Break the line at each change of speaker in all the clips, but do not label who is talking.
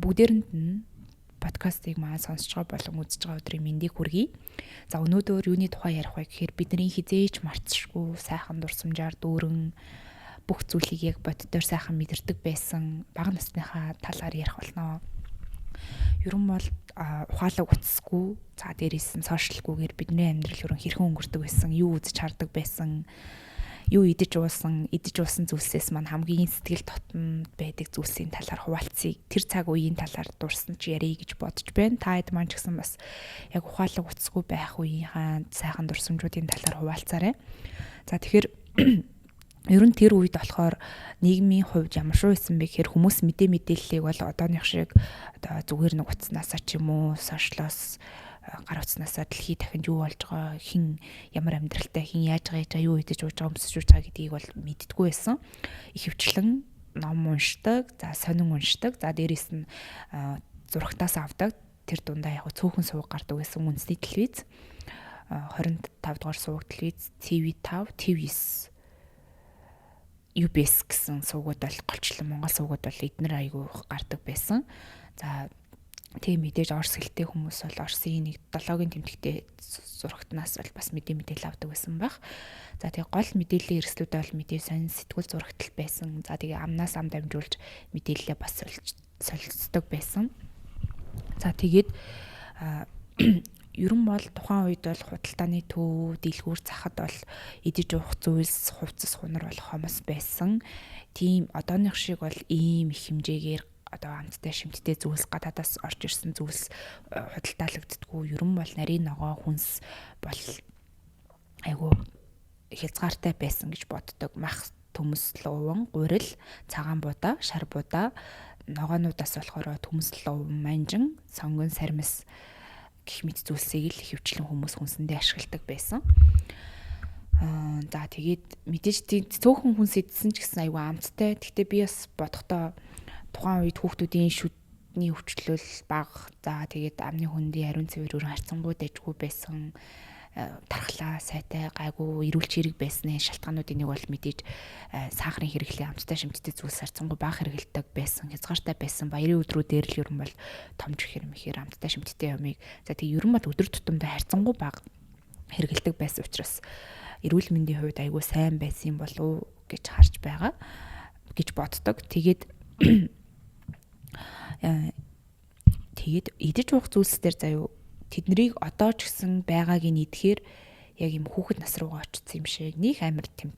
бүгдээрэнд нь подкастыг маань сонсож байгаа болон үзэж байгаа өдрийн мэндийг хүргэе. За өнөөдөр юуны тухай ярих вэ гэхээр бидний хизээч мартчихгүй сайхан дурсамжаар дүүрэн бүх зүйлийг яг боддоор сайхан мэдэрдэг байсан бага насныхаа талаар ярих болно. Ер нь бол ухаалаг утасгүй, за дээрээс нь сошиалгүйгээр бидний амьдрал ерөн хэрхэн өнгөрдөг байсан, юу үзэж хардаг байсан, юу идэж уусан зүйлсээс маань хамгийн сэтгэл дотн байдаг зүйлсийн талаар хуваалцъя. Тэр цаг үеийн талаар дурсан ч ярих гэж бодож байна. Та хэд маань ч гэсэн бас яг ухаалаг утасгүй байх үеийнхаа сайхан дурсамжуудын талаар хуваалцаарай. За тэгэхээр ер нь тэр үед болохоор нийгмийн хувьд ямар шүү байсан бэ гэхээр хүмүүс мэдээллийг бол одооных шиг одоо зүгээр нэг утаснасаа ч юм уу, сошиалоос гар утаснасаа дэлхий дахинд юу болж байгаа, хэн ямар амьдралтай, хэн яаж байгаа, юу идэж ууж байгаа, өмсөж ууж байгаа гэдгийг бол мэддэггүй байсан. Ихэвчлэн ном уншдаг, за сонин уншдаг, за дээрээс нь зурагтаас авдаг. Тэр дундаа яг цөөхөн сувг гардаг байсан үндэсний телевиз. 25 дугаар сувг телевиз, TV5, TV9 UBS гэсэн сувгууд бол голчлон Монгол сувгууд бол эднэр айгүй гардаг байсан. За тийм мэдээж орс хэлтэй хүмүүс бол Орсын нэг 7-гийн тэмдэгтээ зурагтнаас бол бас мэдээлэл авдаг байсан байх. За тэгээ гол мэдээллийн хэрэгслүүд бол мэдээ сонин сэтгүүл зурагтал байсан. За тэгээ амнаас ам дамжуулж мэдээлэлээ бас солилцдог байсан. За тэгээд ер нь бол тухайн үед бол худалдааны төв, дэлгүүр захад бол идэж уух зүйлс, хувцас хунар бол хомос байсан. Тийм одооных шиг бол ийм их хэмжээгээр одоо амттай шимттэй зүйлс, гадаадаас орж ирсэн зүйлс худалдаалагддаггүй. Ер нь бол нарийн ногоо, хүнс бол айгу хязгаартай байсан гэж боддог. Мах, төмс, луван, гурил, цагаан будаа, шар будаа, ногоонуудаас болохоор төмс, луван, манжин, сонгон, сармис гэх мэт зүйлсийг л хөвчлэн хүмүүс хүнсэндээ ашигладаг байсан. За тэгээд мэдээж цөөхөн хүнс идсэн ч гэсэн айгүй амттай. Гэхдээ би бас бодохдоо тухайн үед хүүхдүүдийн шүдний өвчлөл бага. За тэгээд амны хүндийн ариун цэвэр харьцангуй дэжгүй байсан. Тархлаа сайтай гайгүй эрүүл чирэг байсны шалтгаануудын нэг бол мэдээж сахарын хэрэглээ, амттай шимттэй зүйлс харьцангуй бага хэрэгэлдэг байсан, хязгаартай байсан. Баярын өдрүүдээр л ер нь бол томж хэрмэхээр амттай шимттэй юмыг за тэг ер нь бол өдөр тутамдаа харьцангуй бага хэрэгэлдэг байсан учраас эрүүл мэндийн хувьд айгүй сайн байсан болов гэж харж байгаа гэж боддог. Тэгээд идэж уух зүйлс дээр заяа тэднийг одоо ч гэсэн байгааг нь идэхээр яг юм хүүхэд нас руугаа очсон юм шиг нэг амар тийм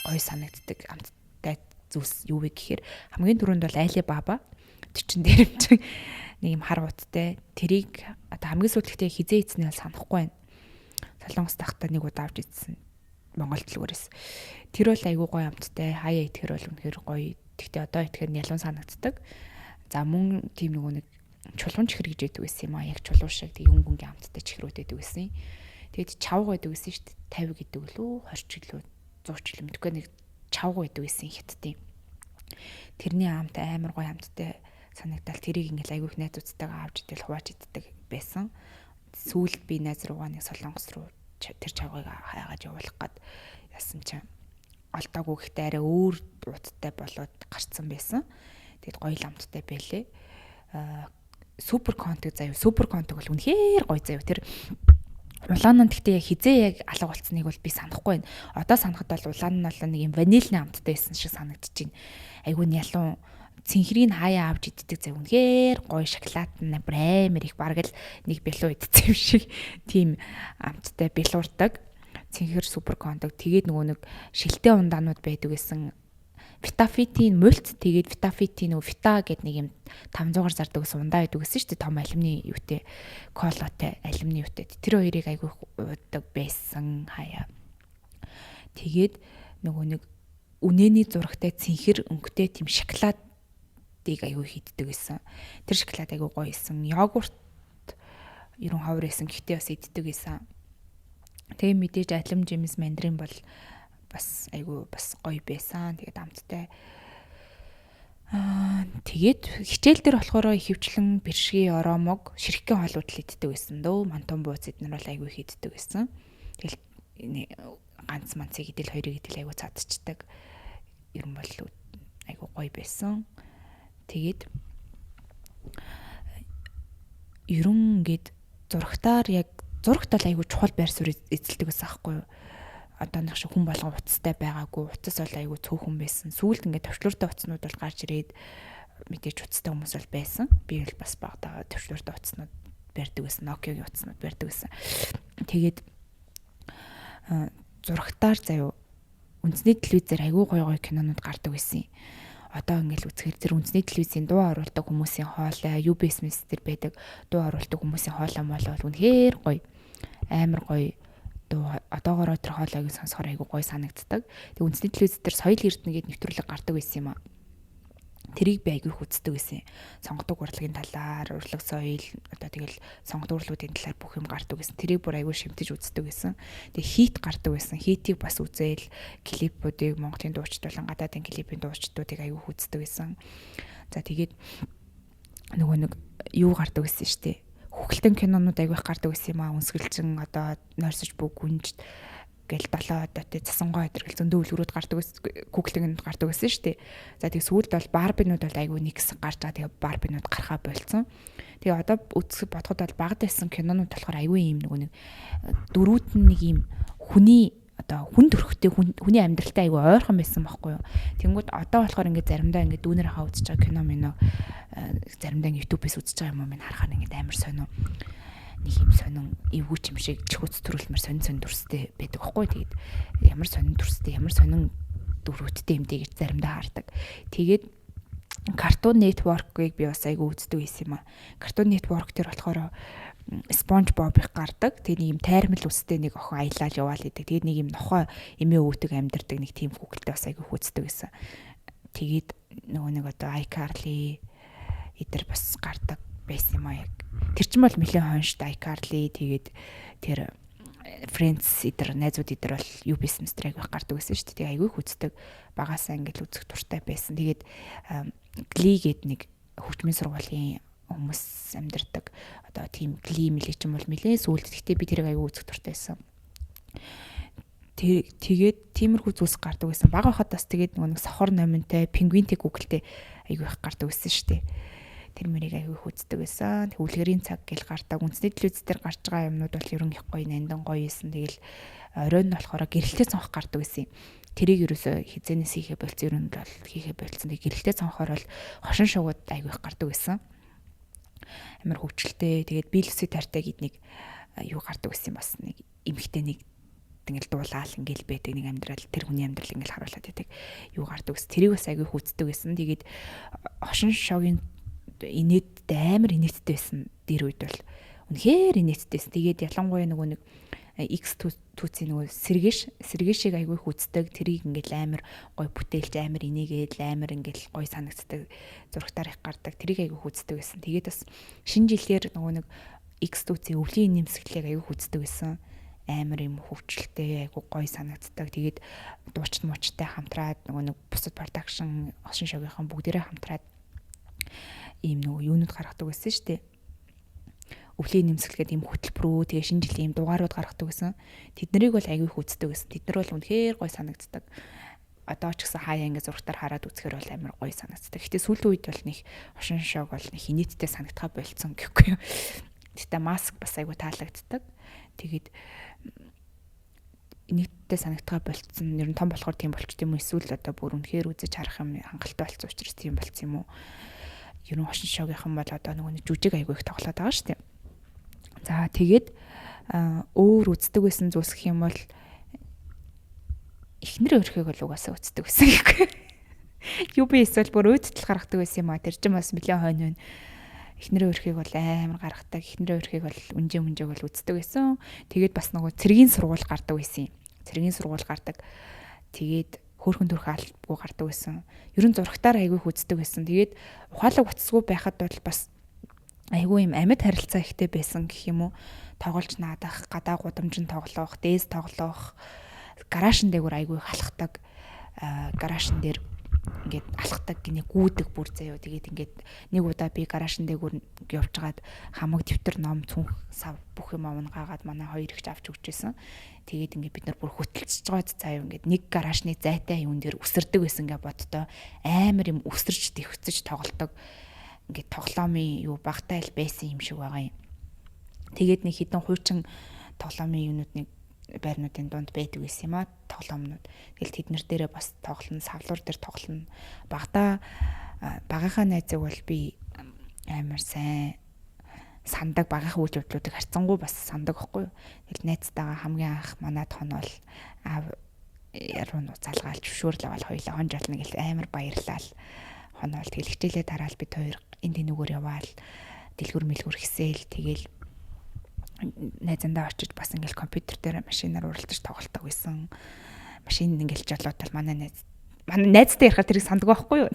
гой санагддаг амттай зүйлс юу вэ гэхээр хамгийн түрүүнд бол Али Баба төчин дээр нэг юм хар уттай тэрийг одоо хамгийн сүүлдээ хизээ ийцний бол санахгүй байна. Солонгос тахта нэг удаа авч ийдсэн Монгол дэлгүүрээс. Тэр бол айгүй гой амттай, хаяа идэхэр бол үнэхээр гоё. Гэхдээ одоо идэхэр нь ялуун санагддаг. За мөн тийм нэг чулуун чихэр гэж яддаг байсан юм аа. Яг чулуу шиг тэг өнгөнгийн амттай чихрүүд яддаг байсан. Тэгэд чавга яддаг байсан шүү дээ. 50 гэдэг лөө 20 ч лөө 100 ч лөө мэдгүй нэг чавга яддаг байсан хятадын. Тэрний амт амар гоё амттай санагдал тэрийг ингээл айгүйх найзуудтайгаа авч идэл хувааж иддэг байсан. Сүүлд би найз руугаа нэг солонгос руу тэр чавгыг хайгаад явуулах гээд яасан чинь олдоогүй гэхдээ арай өөр уттай болоод гарцсан байсан. Тэгэд гоё амттай байлээ. Супер контиг заяа. Супер контиг бол үнэхээр гоё заяа. Тэр улаан нь гэхдээ хизээ яг алга болцсныг бол би санахгүй байна. Одоо санахад бол улаан нь бол нэг юм ванильны амттай байсан шиг санагдчихэв. Айгуу нь ялуун цэнхрийг хаяа авч иддэг заяа. Үнэхээр гоё шоколад нь амар их бараг л нэг бэлуу идсэн юм шиг тийм амттай бэлуурдаг. Цэнхэр супер контиг. Тэгээд нөгөө нэг шилтэй ундаанууд байдаг гэсэн Витафитийн мульт тэгээд Витафитийн нөгөө Вита гэдэг нэг юм 500-аар зардаг гэсэн ундаа байдаг гэсэн шүү дээ. Том алюминий юутэй колотой алюминий юутэй. Тэр хоёрыг айгүй уудаг байсан хаяа. Тэгээд нөгөө нэг үнэний зурагтай цэнхэр өнгөтэй тийм шоколадыг айгүй хийддэг байсан. Тэр шоколад айгүй гоё исэн. Йогурт ерөн ховор исэн гэхдээ бас иддэг байсан. Тэгээ мэдээж алим жимс мандрин бол бас айгүй бас гоё байсан. Тэгээд амттай. Тэгээд хичээл дээр болохоор ихэвчлэн бэршгийн оромог, ширхгэн хоолууд л иддэг байсан дөө. Мантон бууз эднэр бол айгүй хийддэг байсан. Тэгэл ганц манцыг идэл хоёрыг идэл айгүй цадчихдаг. Ер нь бол айгүй гоё байсан. Тэгээд ерөн ингээд зурагтаар яг зурагт бол айгүй чухал байр суурь эзэлдэг байсан аахгүй юу. Одоо нэг шиг хүн болгон уцтай байгаагүй, уцас бол айгүй цөөхөн байсан. Сүүлд ингээд төвчлөртэй уцнууд бол гарч ирээд мэдээж уцтай хүмүүс бол байсан. Би бол бас багтаа төвчлөртэй уцнууд барьдаг байсан. Nokia-гийн уцнууд барьдаг байсан. Тэгээд зурагтаар заяа үндэсний телевизээр айгүй гоё кинонууд гардаг байсан. Одоо ингээл үзэхээр тэр үндэсний телевизийн дуу оруулдаг хүмүүсийн хоолой, UBS Mess-тер байдаг дуу оруулдаг хүмүүсийн хоолой мол бол үнэхээр гоё. Амар гоё дуу одоогороо тэр хоолойг сонсохоор айгүй гоё санагддаг. Тэг үндэсний телевиз дээр соёл эрдэнэ гэдэг нэвтрүүлэг гардаг байсан юм аа. Тэрийг би айгүй их үздэг байсан. Сонгодог урлагийн талаар, урлаг соёл, одоо тэгэл сонгодог урлагуудын талаар бүх юм гардаг байсан. Тэрийг бүр айгүй шимтэж үздэг байсан. Тэгээ хит гардаг байсан. Хитийг бас үзээл клипүүдийг Монголын дуучдуулан гадаадын клипийн дуучдуудыг айгүй үздэг байсан. За тэгээд нөгөө нэг юу гардаг байсан шүү дээ. Хүүхэлдэйн кинонууд айгүй их гардаг байсан юм аа. Үнсгэлжин одоо нойрсож бүг гүнж гэл 7 одоо засангой өдр гэл зөндөө үлгэрүүд гардаг Google-д гардаг байсан шүү дээ. За тэг сүүлд бол Барбинууд бол айгүй нэг хэсэг гарч байгаа. Тэгээ Барбинууд гарахаа болцсон. Тэгээ одоо үзэх бодоход бол багад байсан кинонууд болохоор айгүй юм нэг дөрүүд нь нэг юм хүний одоо хүн төрхтэй хүний амьдралтай айгүй ойрхон байсан байхгүй юу. Тэнгүүд одоо болохоор ингээд заримдаа ингээд дүүнэр хаа үзэж байгаа кино минь заримдаа YouTube-ээс үзэж байгаа юм минь харахаар ингээд амар сонио нэг юм сонин эвгүй юм шиг чихүц төрүүлмэр сонин дүрстэй байдаг байхгүй. Тэгээд ямар сонин дүрстэй, ямар сонин дөрвөттэй юмтэй гэж заримдаа хардаг. Тэгээд Cartoon Network-ыг би бас айгүй үздэг байсан юм аа. Cartoon Network дээр болохоор SpongeBob их гардаг. Тэгээд нэг юм тайрмал үстэй нэг охин аялал яваал идэг. Тэгээд нэг юм нохой эмээ өвдөг амьдардаг нэг тийм хүүхэлтэй бас айгүй үздэг байсан. Тэгээд нөгөө нэг одоо iCarly эдэр бас гардаг байсан юм аа яг. Тэр ч юм бол нэлээд хоншд iCarly тэгээд тэр Friends эдэр найзууд эдэр бол UBS Mess-ийг гардаг байсан шүү дээ. Айгүй хүздэг. Багасаа ингээл үзэх туртай байсан. Тэгээд Glee гээд нэг хөгжмийн сургуулийн хүмүүс амьдардаг. Одоо тийм Glee мэлээ ч юм бол нэлээд сүүлд. Гэхдээ би тэрийг айгүй үзэх туртай байсан. Тэгээд тиймэрхүү зүйлс гардаг байсан. Бага хахад бас тэгээд нэг сохор номинтой, пингвинтэй гүгэлтэй айгүй их гардаг байсан шүү дээ. Тэр мэрийг аягүй хүздэг байсан. Үлгэрийн цаг гэл гардаг. Үндэсний телевиз дээр гарч байгаа юмнууд бол ерөн их гоё, нандан гоё байсан. Тэгэл оройн нь болохоор гэрэлтэй цонх гардаг байсан. Тэрийг ерөөсө хизэнээс хийхэ болцсон, ер нь бол хийхэ болцсон. Тэг гэрэлтэй цонхоор бол хошин шугууд аягүй их гардаг байсан. Амар хөвчлөлтэй. Тэгээд Билси тартай гэд нэг юу гардаг байсан бас нэг эмхтэй нэг ингээл дуулаал ингээл байдаг нэг амьдрал тэр хүний амьдрал ингээл харуулад байдаг. Юу гардаг байсан. Тэрийг бас аягүй хүздэг байсан. Тэгээд хошин шогийн инээдтэй амар инээдтэй байсан дэр үед бол үнэхээр инээдтэй байсан. Тэгээд ялангуяа нөгөө нэг X түүцийн нөгөө сэргээшийг айгүй хүздэг. Тэрийг ингээл амар гой бүтээлж амар инээгээл амар ингээл гой санагддаг зурагтаар их гардаг. Тэрийг айгүй хүздэг байсан. Тэгээд бас шинэ жилээр нөгөө нэг X түүцийн өвлийн нэмсгэлийг айгүй хүздэг байсан. Амар юм хөвчлөлтэй айгүй гой санагддаг. Тэгээд дуучид муучтай хамтраад нөгөө нэг бусад продакшн хошин шогийнхан бүгдээрээ хамтраад ийм нөгөө юунууд гаргадаг байсан шүү дээ. Өвлийн нэмсгэлгээд ийм хөтөлбөрөө тэгээ шинэ жилийн ийм дугаарууд гаргадаг байсан. Тэднийг бол аягүй хүздэг байсан. Тэд нар бол үнэхээр гой санагддаг. Одоо ч гэсэн хаяа ингэ зургатаар хараад үзэхээр бол амар гой санагддаг. Гэтэ сүүлийн үед бол нэг хошин шог бол нэг инээдтэй санагдхаа болцсон гэхгүй юу. Гэтэ маск бас аягүй таалагддаг. Тэгээд инээдтэй санагдхаа болцсон. Ер нь том болохоор тийм болчт юм уу? Эсвэл одоо бүр үнэхээр үзэж харах юм хангалттай болсон учраас тийм болцсон юм уу? Ер нь хошин шогийнхан бол одоо нөгөө жүжиг айгүй их тоглоод байгаа шүү дээ. За тэгээд өөр үздэг байсан зүйлс гэх юм бол эхнэр өрхөйг бол угаасаа үздэг байсан гэхгүй. UBS бол бүр өөдтөл гаргадаг байсан юм а. Тэр чинь бас нэлээд хойно байна. Эхнэр өрхөйг бол амар гаргадаг. Эхнэр өрхөйг бол үнжээ бол үздэг байсан. Тэгээд бас нөгөө цэргийн сургууль гардаг байсан юм. Цэргийн сургууль гардаг. Тэгээд хөөрхөн төрх албагүй гардаг байсан. Ер нь зурагтаар айгүй хүздэг байсан. Тэгээд ухаалаг утасгүй байхад бол бас айгүй юм амьд харилцаа ихтэй байсан гэх юм уу. Тоглож наадах, гадаа гудамжинд тоглох, дээс тоглох, гараашин дээгүүр айгүй халахдаг. Гараашин дээр ингээд алхдаг гинэ гүйдэг бүр заяа. Тэгээд ингээд нэг удаа би гараашин дээгүүр явжгаад хамаг дэвтэр ном цүнх сав бүх юм авнагаагаад манай хоёр ихч авч өгчээсэн. Тэгээд ингээд бид нар бүр хөтөлцөж байгаад заяа ингээд нэг гараашны зайтай юун дээр үсэрдэг байсан гэ боддоо амар юм үсэрч төвчөж тоглодог. ингээд тоглоомын юу багтаа л байсан юм шиг байгаа юм. Тэгээд нэг хідэн хуучин тоглоомын юунууд нэг байрнуудын дунд байдаг байсан юм аа тоглоомнууд. Тэгэл тэднэр дээрээ бас тоглоно, савлуур дээр тоглоно. Багийнхаа найзыг бол би амар сайн сандаг, багийнхаа үйл явдлуудыг харцсангуу бас сандаг байхгүй юу. Тэгэл найзтайгаа хамгийн анх манад хоноол яруу залгаалж зөвшөөрлөө бол хоёлаа хонжолно гэл амар баярлал хоноол. Тэгэл хичээлээ тараал бид хоёр энд энүүгээр яваал дэлгүр мэлгүр хэсээл тэгэл найзандаа очиж бас ингээл компьютер дээр машинаар уралдаж тоглолтог байсан. Машин ингээл жолоотал манай найзтай ярихаар тэрийг санддаг байхгүй юу?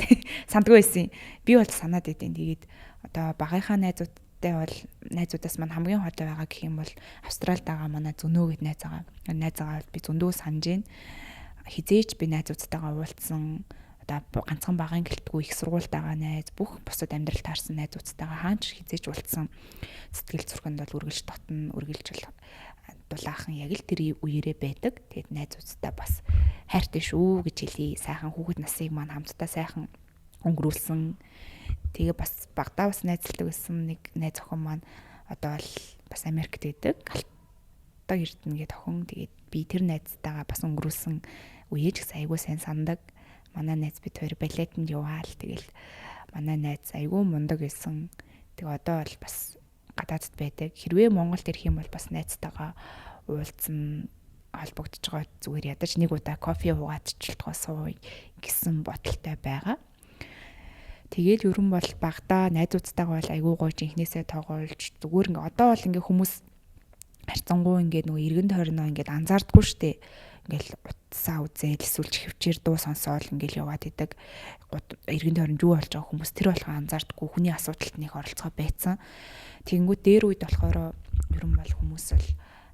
Санддаг байсан. Би бол санаад байдیں۔ Тэгээд одоо багийнхаа найзуудаас маань хамгийн хол байгаа гэх юм бол Австралид байгаа манай Зөнөө гэд найз байгаа. Найзаагаа би зөндөө санаж байна. Хизээч би найзуудтайгаа уулзсан. Одоо ганцхан багын гэлтгүй их сургуульд байгаа найз, бүх бусад амьдрал таарсан найзуудтайгаа хаач хизээч уулзсан. Сэтгэл зүрхэнд бол үргэлж дотно, үргэлж дулаахан яг л тэр үеэрээ байдаг. Тэгээд найзуудтай бас хайртай шүү гэж хэлье. Сайхан хүүхэд насыг маань хамтдаа сайхан өнгөрүүлсэн. Тэгээ бас багтаа бас найзалдаг байсан нэг найз охин маань одоо л бас Америкт байдаг. Галтаа Эрдэнэ гэдэг охин. Тэгээд би тэр найзтайгаа бас өнгөрүүлсэн үеэж их айгүй сайн сандаг. Манай найз бид хоёр балетанд яваал. Тэгэл манай найз айгүй мундаг байсан. Тэгээ одоо бол бас гадаадд байдаг. Хэрвээ Монголд ирэх юм бол бас найзтайгаа уулзсан холбогдож байгаа зүгээр ядаж нэг удаа кофе уугаад чилтгоо сууя гэсэн бодолтой байгаа. Тэгээд ерөн бол багада найзуудтайгаа бол айгүй гоё жинхнээсээ тоглож зүгээр ингээ одоо бол ингээ хүмүүс харцангуй ингээ нөгөө эргэн тойрноо ингээ анзаардаггүй штэ. Ингээл утсаа үзээл эсвэл хөвчээр дуу сонсоол ингээл яваад идэг. Эргэн тойронд юу болж байгаа хүмүүс тэр болохоо анзаардаггүй, хүний асуудалд нэг оролцоо байцсан. Тэгэнгүүт дээр үед болохоор ерөн бол хүмүүс бол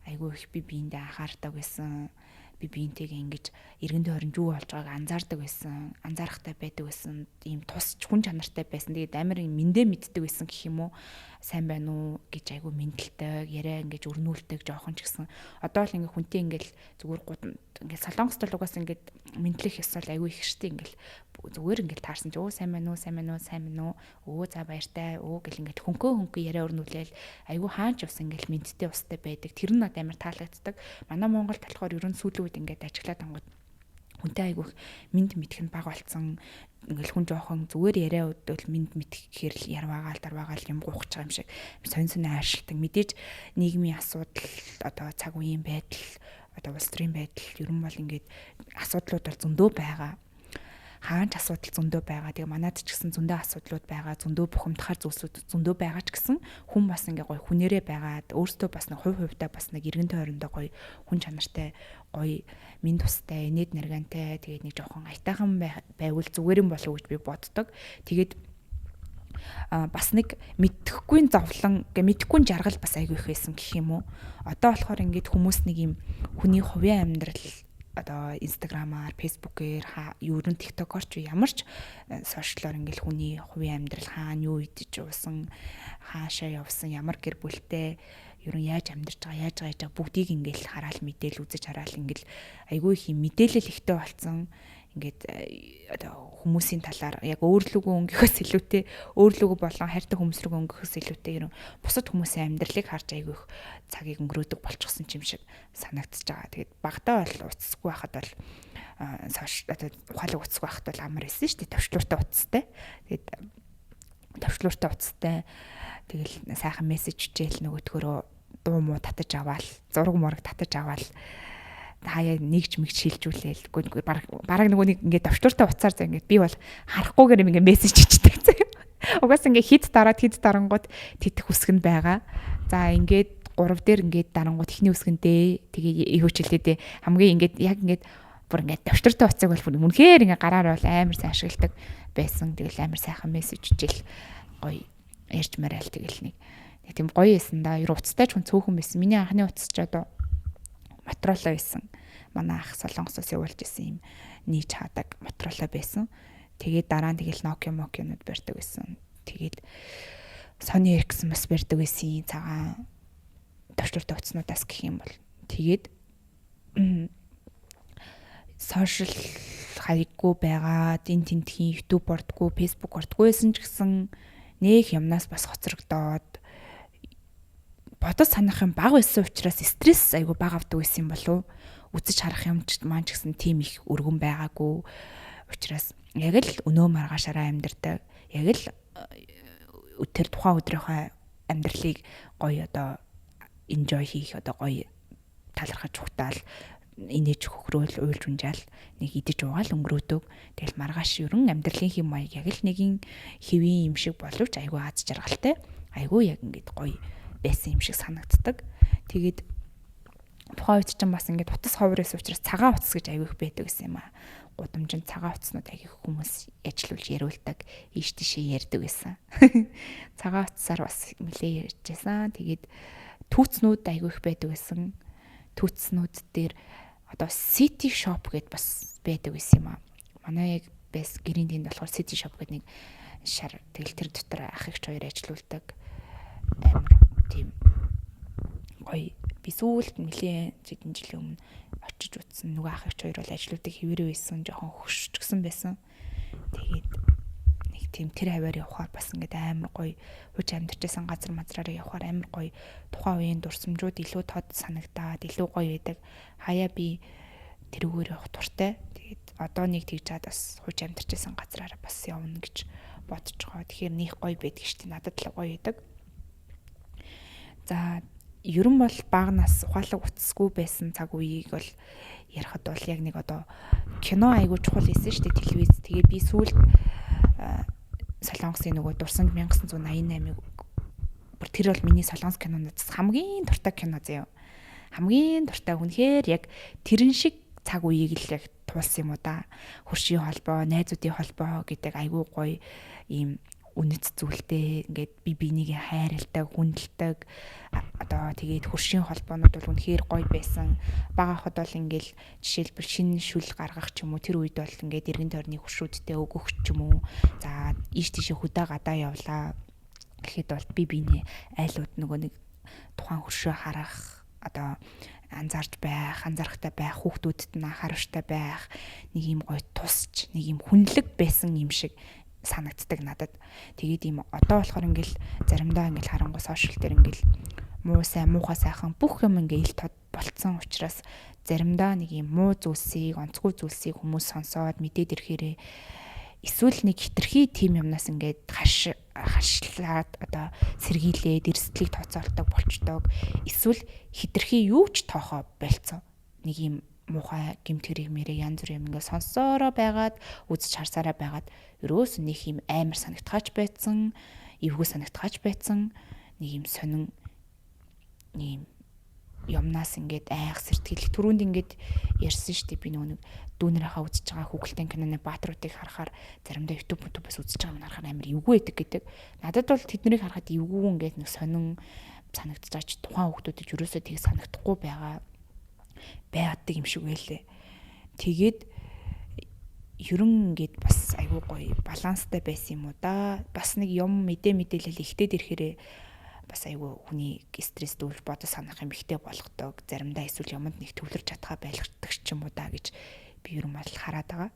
айгүй их би биендээ анхаардаг байсан. Би биентэйгээ ингэж эргэн тойронд юу болж байгааг анзаардаг байсан. Анзаарахтай байдаг байсан. Ийм тусч хүн чанартай байсан. Тэгээд амар мэндэ мэддэг байсан гэх юм уу. Сайн байна уу гэж айгүй мэдлэлтэй, яриа ингэж өрнүүлдэг жоохон ч гэсэн. Одоо л ингээ хүнтэй ингээл зүгээр ингээ солонгост л угаас ингээд мэдлэх ёсол айгүй их штэ ингээл зүгээр ингээл таарсан ч өө сайн байна уу, сайн байна уу, сайн байна уу. Өө за баяртай. Өө гэл ингээд хөнкөө яриа өрнүүлээл айгүй хаач ус ингээл мэдтэй устай байдаг. Тэр нь надад амар таалагддаг. Манай Монголд болохоор ерөн сүүлийн үед ингээд ажиглаад ангууд хүнтэй айгүй мэд мэдэх нь баг болцсон. Ингээл хүн жоохон зүгээр яриа өдөл мэд мэдхээр л ярваагаал дарваагаал юм гоохж байгаа юм шиг сонь хайршилдаг. Мэдээж нийгмийн асуудал одоо цаг үеийн байдал одоо улс төрийн байдал ерөн бол ингээд асуудлууд бол зөндөө байгаа. Хаач асуудал зөндөө байгаа. Тэгээ манайд ч гэсэн зөндөө асуудлууд байгаа. Зөндөө бухимдахаар зүйлсүүд зөндөө байгаа ч гэсэн хүн бас ингээ гоё хүнээрээ байгаад өөртөө бас нэг хувьдаа бас нэг эргэн тойрондоо гоё хүн чанартай гоё минь тустай, нийт наргантай тэгээд нэг жоохон аятайхан байвал зүгээр юм болов уу гэж би боддог. Тэгээд бас нэг мэдхгүй зовлон, мэдхгүй жаргал бас айгүй их байсан гэх юм уу. Одоо болохоор ингээд хүмүүс нэг юм хүний хувийн амьдрал одоо инстаграмаар, фейсбүүкээр ер нь тиктокоор ч ямар ч сошиалор ингээл хүний хувийн амьдрал хаана юу идэж уусан, хаашаа явсан, ямар гэр бүлтэй ер нь яаж амьдарч байгаа бүгдийг ингээл хараал мэдээл үзэж хараал ингээл айгүй их мэдээлэл ихтэй болсон. Ингээд одоо хүмүүсийн талаар яг өөрлөгөө өнгөхөөс илүүтэй өөрлөгөө болон хайртай хүмүүс рүү өнгөхөөс илүүтэй ерөн бусад хүмүүсийн амьдралыг харж айгүй их цагийг өнгөрөөдөг болчихсон юм шиг санагдчихж байгаа. Тэгээд багтаа бол уцсгүй байхад бол одоо ухаалаг уцсгүй байхад бол амар байсан шүү дээ. Төвчлөртэй уцтай. Тэгээд төвчлөртэй уцтай тэгэл сайхан мессеж хичээл нөгөөдгөрөө дуу муу татаж аваал, зураг мураг татаж аваал хаяа нэгж мэгч шилжүүлээл бараг нөгөө нэг ингээд төвчлөртэй уцаар за ингээд би бол харахгүйгээр юм ингээд мессеж хийдэг заяа. Угаас ингээд хит дарангууд тэтэх үсгэн байгаа. За ингээд 3 дээр ингээд дарангууд ихний үсгэндээ тэгээ ивөчлээ дээ. Хамгийн ингээд яг ингээд бүр ингээд төвчлөртэй уцаг бол үнэхээр ингээд гараар бол амар сайн ашигладаг байсан. Тэгэл амар сайхан мессеж хичээл гоё ярьж мараал тэгэл нэг тийм гоё байсан да. Ер уцтай ч хүн цөөхөн байсан. Миний анхны уцч одоо Моторола байсан. Манай ах Солонгосоос явуулж исэн юм нийж хаадаг Моторола байсан. Тэгээд дараа нь тэгэл Nokia-нууд барьдаг байсан. Тэгээд Sony Ericsson бас барьдаг байсан. Цагаан төвчлөртэй утаснуудаас гэх юм бол. Тэгээд сошиал хайггүй байгаа, дин тентхийн YouTube ордггүй, Facebook ордггүй байсан ч гэсэн нэг юмнаас бас хоцрогдоод бодож санах юм бага байсан учраас стресс айгүй бага авдаг байсан юм болов үзэж харах юм маань ч гэсэн тийм их өргөн байгаагүй учраас яг л өнөө маргаашаараа амьдардаг. Яг л тэр тухайн өдрийнхөө амьдралыг гоё одоо enjoy хийх одоо гоё талархаж ухтаал инээж хөхрөөл уйлж унжаал нэг идэж уугаал өнгөрөөдөг. Тэгэл маргааш ерөн амьдралын хэм маяг яг л нэгin хэвийн юм шиг боловч айгүй аз жаргалтай. Айгүй яг ингээд гоё байсан юм шиг санагддаг. Тэгээд тухайн үед ч бас ингээд утас ховор байсан учраас цагаан утас гэж айгүй их байдаг гэсэн юм аа. Гудамжинд цагаан утаснууд айгүй хүмүүс ажиллуулж яриулдаг, ийш тийшээ ярьдаг байсан. Цагаан утасаар бас нэлээ ярьжсэн. Тэгээд түүцнүүд айгүй их байдаг байсан. Түүцнүүд дээр одоо City Shop гэдээ бас байдаг байсан юм аа. Манай яг бэс гэрийн тэнд болохоор City Shop гэдэг нэг шар тэгэл тэр дотор ах эгч хоёр ажиллаулдаг. Амар тийм гоё би сүүлд нэлээ хэдэн жилийн өмнө очиж утсан нөгөө ах эгч хоёр бол ажилладаг хэвээрээ байсан, жоохон хөшчихсэн байсан. Тэгээд нэг тийм тэр хаваар явахаар бас ингээд амар гоё хууч амьдарчсан газар мазраараа явахаар амар гоё тухайн үеийн дурсамжууд илүү тод санагдаад илүү гоё байдаг. Хаяа би тэрүүгээр явах туртай. Тэгээд одоо нэг тэгж чад бас хууч амьдарчсан газраараа бас явна гэж бодож байгаа. Тэгэхээр нөх гоё байдаг шүү дээ. Надад л гоё байдаг. За ерөн бол багнаас ухаалаг утасгүй байсан цаг үеийг бол ярихад бол яг нэг одоо кино айгуу чухал байсан шүү дээ телевиз. Тэгээ би сүүлд Солонгосын нөгөө дурсамж 1988-ыг бүр тэр бол миний солонгос кинонуудаас хамгийн дуртай кино заяа. Хамгийн дуртай үнэхээр яг тэрэн шиг цаг үеийг л яг туулсан юм уу да. Хөршийн холбоо, найзуудын холбоо гэдэг айгуу гоё ийм үнэт зүйлтэй ингээд би бинийг хайрладаг, хүндэлдэг. Одоо тэгээд хөршийн холбоонууд бол үнэхээр гоё байсан. Бага хад бол ингээл жишээлбэл шинэ шүл гаргах ч юм уу тэр үед бол ингээд эргэн тойрны хөршүүдтэй өгөх ч юм уу. За ийш тийш хөдөө гадаа явлаа. Гэхэд бол би биний айлууд нөгөө нэг тухайн хөршөө харах одоо анзаарч байх, анзаарахтай байх, хүүхдүүдэд нь анхааруулжтай байх, нэг юм гоё тусч, нэг юм хүнлэг байсан юм шиг санагддаг надад. Тэгээд ийм одоо болохоор ингээл заримдаа ингээл харангуй сошиал дээр ингээл муу сайн муухай сайхан бүх юм ингээл тод болцсон учраас заримдаа нэг ийм муу зүйлсийг, онцгүй зүйлсийг хүмүүс сонсоод мэдээд ирэхээрээ эсвэл нэг хитрхи тим юмнаас ингээд хашлаад одоо сэргийлээд эрсдлийг тооцоолдог болчдог. Эсвэл хитрхи юу ч тоохоо болцсон. Нэг ийм муухай гэмтгэрийг мэрээ янз бүр юм ингээд сонсоороо байгаад үзэж харсараа байгаад өрөөс нэг юм амар санагдхаач байсан, эвгүй санагдхаач байсан, нэг юм сонин нэг юмнаас ингээд айх сэртгэл түрүүнд ингээд ярьсан шүү дээ би нөгөө нэг дүүнэрийнхаа үзэж байгаа хүүхэлдэйн киноны баатруудыг харахаар заримдаа YouTube-ээс үзэж байгаа юм харахаар амар эвгүй байдаг гэдэг. Надад бол тэднийг харахад эвгүй ингээд нэг сонин санагдаж байгаа ч тухайн хүүхдүүдэд юусоо тийг санагдахгүй байгадаг юм шиг байлээ. Тэгээд ерөн ингээд бас айгүй гоё баланстай байсан юм уу да. Бас нэг юм мэдээлэл ихтэйд ирэхээрээ бас айгүй хүний стресс дүүлж бодож санах юм ихтэй болгодог. Заримдаа эсвэл юмд нэг төвлөрч чадхаа байлгадаг ч юм уу да гэж би ерөн бол хараад байгаа.